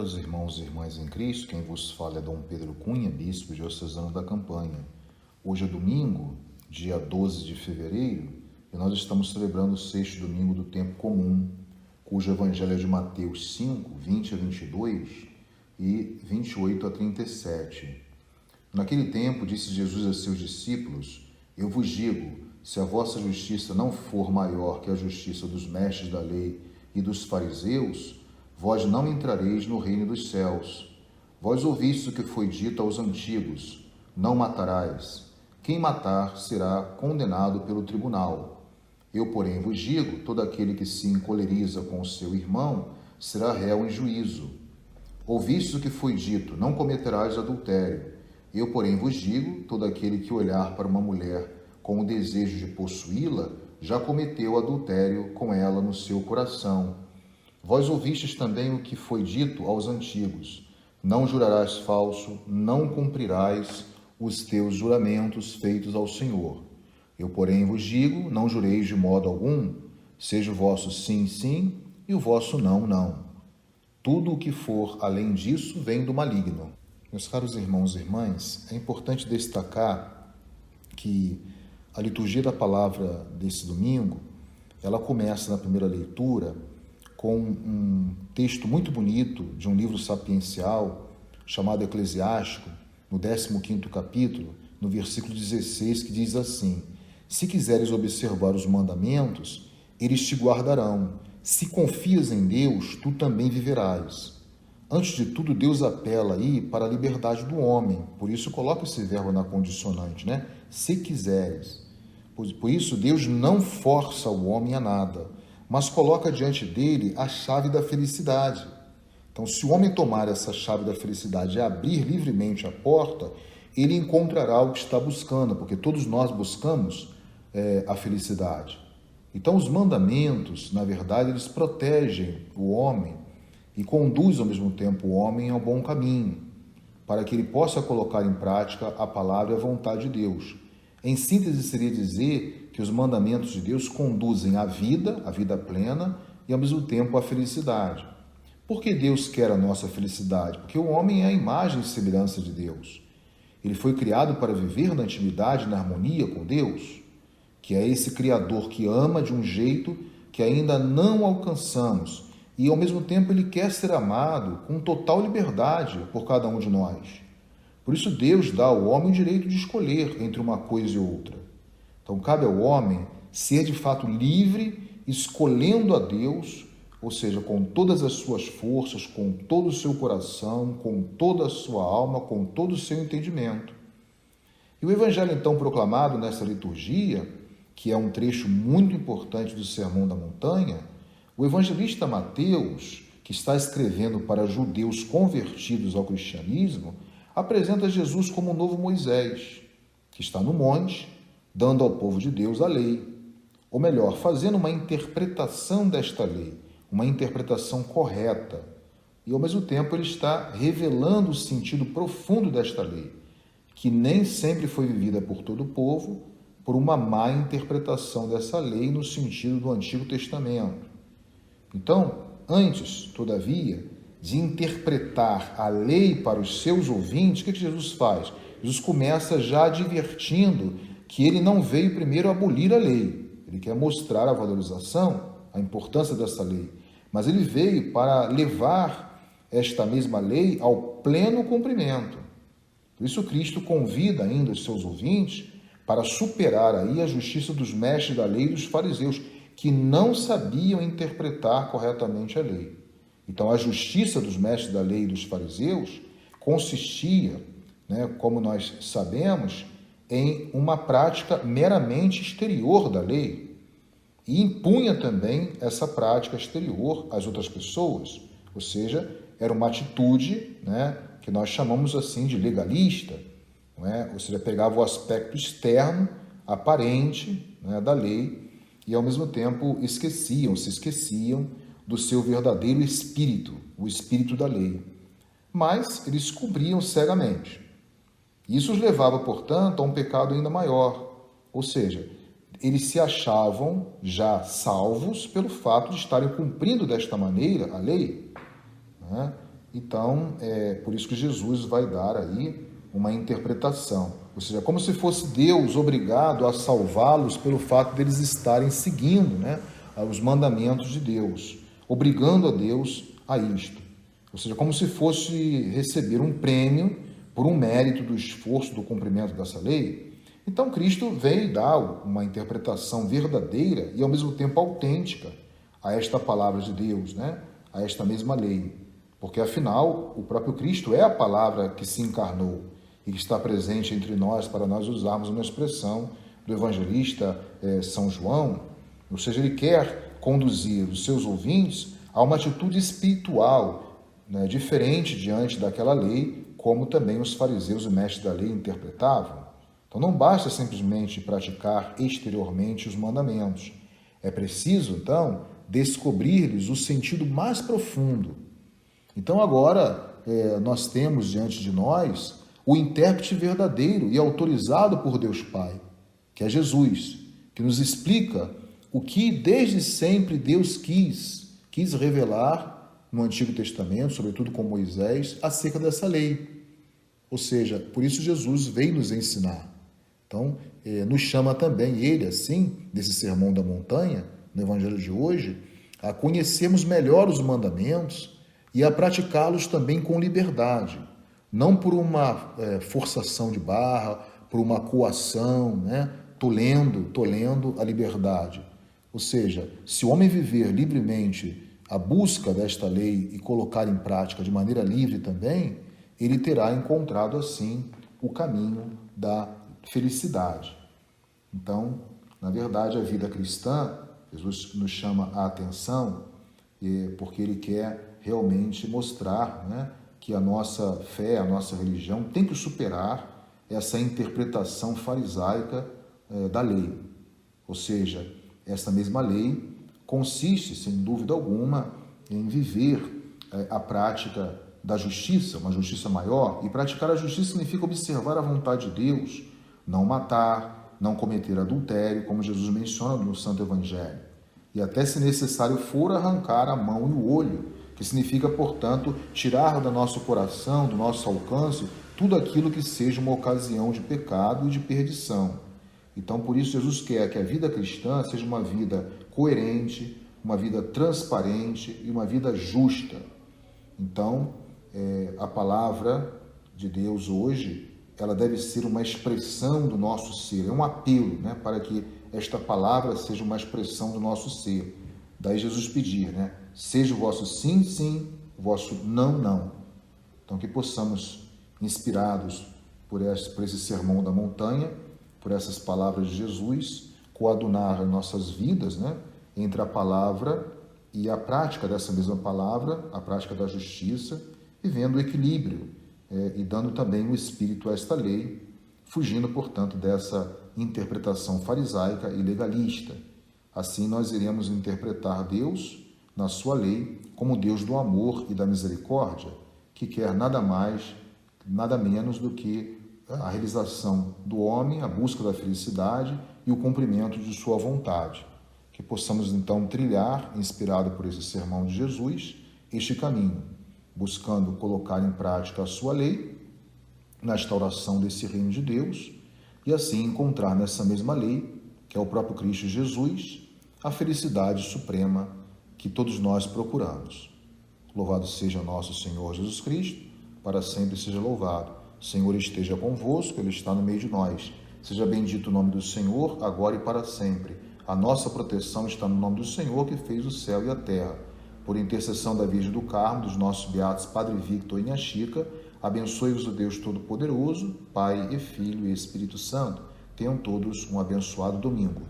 Caros irmãos e irmãs em Cristo, quem vos fala é Dom Pedro Cunha, bispo diocesano da Campanha. Hoje é domingo, dia 12 de fevereiro, e nós estamos celebrando o sexto domingo do tempo comum, cujo evangelho é de Mateus 5, 20 a 22 e 28 a 37. Naquele tempo, disse Jesus a seus discípulos: Eu vos digo, se a vossa justiça não for maior que a justiça dos mestres da lei e dos fariseus, vós não entrareis no reino dos céus. Vós ouvistes o que foi dito aos antigos: não matarás. Quem matar será condenado pelo tribunal. Eu, porém, vos digo, todo aquele que se encoleriza com o seu irmão será réu em juízo. Ouvistes o que foi dito: não cometerás adultério. Eu, porém, vos digo, todo aquele que olhar para uma mulher com o desejo de possuí-la, já cometeu adultério com ela no seu coração. Vós ouvistes também o que foi dito aos antigos: não jurarás falso, não cumprirás os teus juramentos feitos ao Senhor. Eu, porém, vos digo, não jureis de modo algum, seja o vosso sim, sim, e o vosso não, não. Tudo o que for além disso vem do maligno. Meus caros irmãos e irmãs, é importante destacar que a liturgia da palavra desse domingo, ela começa na primeira leitura com um texto muito bonito de um livro sapiencial chamado Eclesiástico, no 15º capítulo, no versículo 16, que diz assim: se quiseres observar os mandamentos, eles te guardarão. Se confias em Deus, tu também viverás. Antes de tudo, Deus apela aí para a liberdade do homem. Por isso, coloca esse verbo na condicionante, né? Se quiseres. Por isso, Deus não força o homem a nada, mas coloca diante dele a chave da felicidade. Então, se o homem tomar essa chave da felicidade e abrir livremente a porta, ele encontrará o que está buscando, porque todos nós buscamos a felicidade. Então, os mandamentos, na verdade, eles protegem o homem e conduzem ao mesmo tempo o homem ao bom caminho, para que ele possa colocar em prática a palavra e a vontade de Deus. Em síntese, seria dizer que os mandamentos de Deus conduzem à vida plena e, ao mesmo tempo, à felicidade. Por que Deus quer a nossa felicidade? Porque o homem é a imagem e semelhança de Deus. Ele foi criado para viver na intimidade, na harmonia com Deus, que é esse Criador que ama de um jeito que ainda não alcançamos. E, ao mesmo tempo, ele quer ser amado com total liberdade por cada um de nós. Por isso, Deus dá ao homem o direito de escolher entre uma coisa e outra. Então, cabe ao homem ser de fato livre, escolhendo a Deus, ou seja, com todas as suas forças, com todo o seu coração, com toda a sua alma, com todo o seu entendimento. E o evangelho, então, proclamado nessa liturgia, que é um trecho muito importante do Sermão da Montanha, o evangelista Mateus, que está escrevendo para judeus convertidos ao cristianismo, apresenta Jesus como o novo Moisés, que está no monte, dando ao povo de Deus a lei. Ou melhor, fazendo uma interpretação desta lei, uma interpretação correta. E, ao mesmo tempo, ele está revelando o sentido profundo desta lei, que nem sempre foi vivida por todo o povo, por uma má interpretação dessa lei no sentido do Antigo Testamento. Então, antes, todavia, de interpretar a lei para os seus ouvintes, o que Jesus faz? Jesus começa já advertindo que ele não veio primeiro abolir a lei. Ele quer mostrar a valorização, a importância dessa lei. Mas ele veio para levar esta mesma lei ao pleno cumprimento. Por isso Cristo convida ainda os seus ouvintes para superar aí a justiça dos mestres da lei e dos fariseus, que não sabiam interpretar corretamente a lei. Então, a justiça dos mestres da lei e dos fariseus consistia, como nós sabemos, em uma prática meramente exterior da lei e impunha também essa prática exterior às outras pessoas, ou seja, era uma atitude que nós chamamos assim de legalista, ou seja, pegava o aspecto externo, aparente da lei e, ao mesmo tempo, se esqueciam do seu verdadeiro espírito, o espírito da lei. Mas eles cumpriam cegamente. Isso os levava, portanto, a um pecado ainda maior, ou seja, eles se achavam já salvos pelo fato de estarem cumprindo desta maneira a lei, Então, é por isso que Jesus vai dar aí uma interpretação. Ou seja, como se fosse Deus obrigado a salvá-los pelo fato deles estarem seguindo, né, os mandamentos de Deus, obrigando a Deus a isto. Ou seja, como se fosse receber um prêmio por um mérito do esforço do cumprimento dessa lei. Então, Cristo veio dar uma interpretação verdadeira e, ao mesmo tempo, autêntica a esta palavra de Deus, né, a esta mesma lei. Porque, afinal, o próprio Cristo é a palavra que se encarnou e que está presente entre nós para nós usarmos uma expressão do evangelista São João. Ou seja, ele quer conduzir os seus ouvintes a uma atitude espiritual, né, diferente diante daquela lei, como também os fariseus e mestres da lei interpretavam. Então não basta simplesmente praticar exteriormente os mandamentos. É preciso, então, descobrir-lhes o sentido mais profundo. Então agora nós temos diante de nós o intérprete verdadeiro e autorizado por Deus Pai, que é Jesus, que nos explica o que desde sempre Deus quis revelar no Antigo Testamento, sobretudo com Moisés, acerca dessa lei. Ou seja, por isso Jesus veio nos ensinar. Então, nos chama também ele, assim, desse Sermão da Montanha, no Evangelho de hoje, a conhecermos melhor os mandamentos e a praticá-los também com liberdade, não por uma forçação de barra, por uma coação, né? Tolendo a liberdade. Ou seja, se o homem viver livremente a busca desta lei e colocar em prática de maneira livre também, ele terá encontrado assim o caminho da felicidade. Então, na verdade, a vida cristã, Jesus nos chama a atenção porque ele quer realmente mostrar, né, que a nossa fé, a nossa religião tem que superar essa interpretação farisaica da lei. Ou seja, essa mesma lei consiste, sem dúvida alguma, em viver a prática da justiça, uma justiça maior, e praticar a justiça significa observar a vontade de Deus, não matar, não cometer adultério, como Jesus menciona no Santo Evangelho, e até, se necessário for, arrancar a mão e o olho, que significa, portanto, tirar do nosso coração, do nosso alcance, tudo aquilo que seja uma ocasião de pecado e de perdição. Então, por isso, Jesus quer que a vida cristã seja uma vida coerente, uma vida transparente e uma vida justa. Então, a palavra de Deus hoje, ela deve ser uma expressão do nosso ser, é um apelo, né, para que esta palavra seja uma expressão do nosso ser. Daí Jesus pedir, né, seja o vosso sim, sim, o vosso não, não. Então, que possamos, inspirados por esse sermão da montanha, por essas palavras de Jesus, coadunar as nossas vidas, né, entre a palavra e a prática dessa mesma palavra, a prática da justiça, vivendo o equilíbrio e dando também o espírito a esta lei, fugindo, portanto, dessa interpretação farisaica e legalista. Assim nós iremos interpretar Deus, na sua lei, como Deus do amor e da misericórdia, que quer nada mais, nada menos do que a realização do homem, a busca da felicidade e o cumprimento de sua vontade. Que possamos então trilhar, inspirado por esse sermão de Jesus, este caminho, buscando colocar em prática a sua lei, na instauração desse reino de Deus, e assim encontrar nessa mesma lei, que é o próprio Cristo Jesus, a felicidade suprema que todos nós procuramos. Louvado seja nosso Senhor Jesus Cristo, para sempre seja louvado. O Senhor esteja convosco, Ele está no meio de nós. Seja bendito o nome do Senhor, agora e para sempre. A nossa proteção está no nome do Senhor, que fez o céu e a terra. Por intercessão da Virgem do Carmo, dos nossos beatos Padre Victor e Nha Chica, abençoe-vos o Deus Todo-Poderoso, Pai e Filho e Espírito Santo. Tenham todos um abençoado domingo.